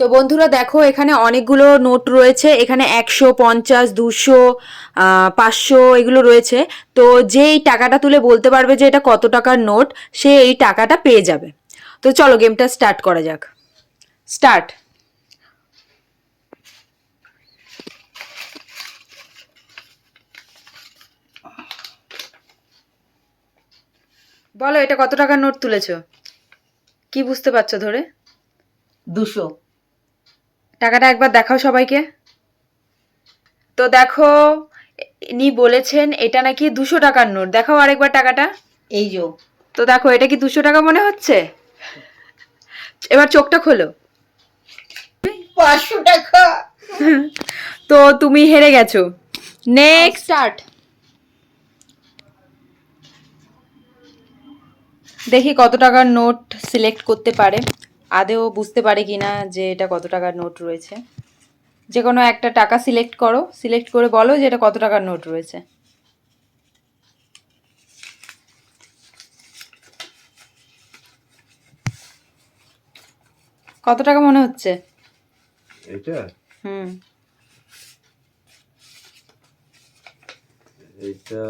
তো বন্ধুরা দেখো এখানে অনেকগুলো নোট রয়েছে, এখানে 100, 50, 200, 500 এগুলো রয়েছে। তো যে এই টাকাটা তুলে বলতে পারবে যে এটা কত টাকার নোট, সে এই টাকাটা পেয়ে যাবে। তো চলো গেমটা স্টার্ট করা যাক। স্টার্ট। বলো এটা কত টাকার নোট তুলেছো, কি বুঝতে পারছো ধরে? 200। টাকাটা একবার দেখাও সবাইকে। তো দেখো ইনি বলেছেন এটা নাকি 200 টাকার নোট, দেখাও আরেকবার টাকাটা। এই যে তো দেখো এটা কি 200 টাকা মনে হচ্ছে? এবার চোখটা খোলো। 500 টাকা। তো তুমি হেরে গেছো। নেক্সট। স্টার্ট। দেখি কত টাকার নোট সিলেক্ট করতে পারে, আদেও বুঝতে পারে কিনা যে এটা কত টাকার নোট রয়েছে। যে কোনো একটা টাকা সিলেক্ট করো, সিলেক্ট করে বলো যে এটা কত টাকার নোট রয়েছে। কত টাকা মনে হচ্ছে? এটা হুম এটা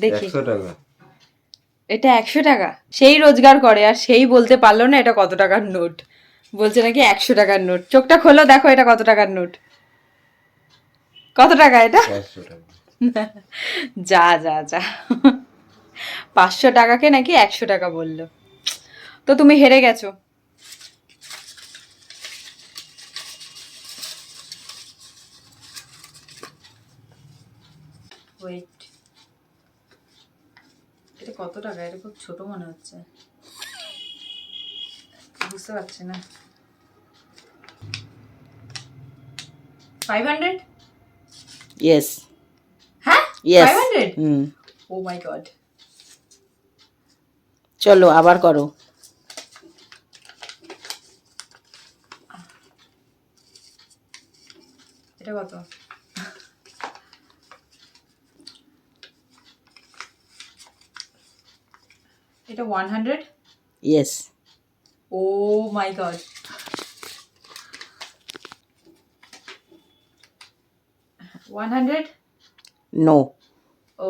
দেখি। 100 টাকা। এটা 100 টাকা? সেই রোজগার করে আর সেই বলতে পারলো না এটা কত টাকার নোট, বলছে নাকি 100 টাকার নোট। চোখটা খোলো, দেখো এটা কত টাকার নোট। কত টাকা এটা? 500 টাকা। যা যা যা, 500 টাকাকে নাকি 100 টাকা বললো। তো তুমি হেরে গেছো। ওয়েট, এটা কত টাকা? এটা খুব ছোট মনে হচ্ছে, বুঝতে পারছি না। 500? ইয়েস। হ্যাঁ, ইয়েস। 500? হুম। ও মাই গড। চলো আবার করো। এটা কত? এটা 100? ইয়েস। ও মাই গড। $100? নো। ও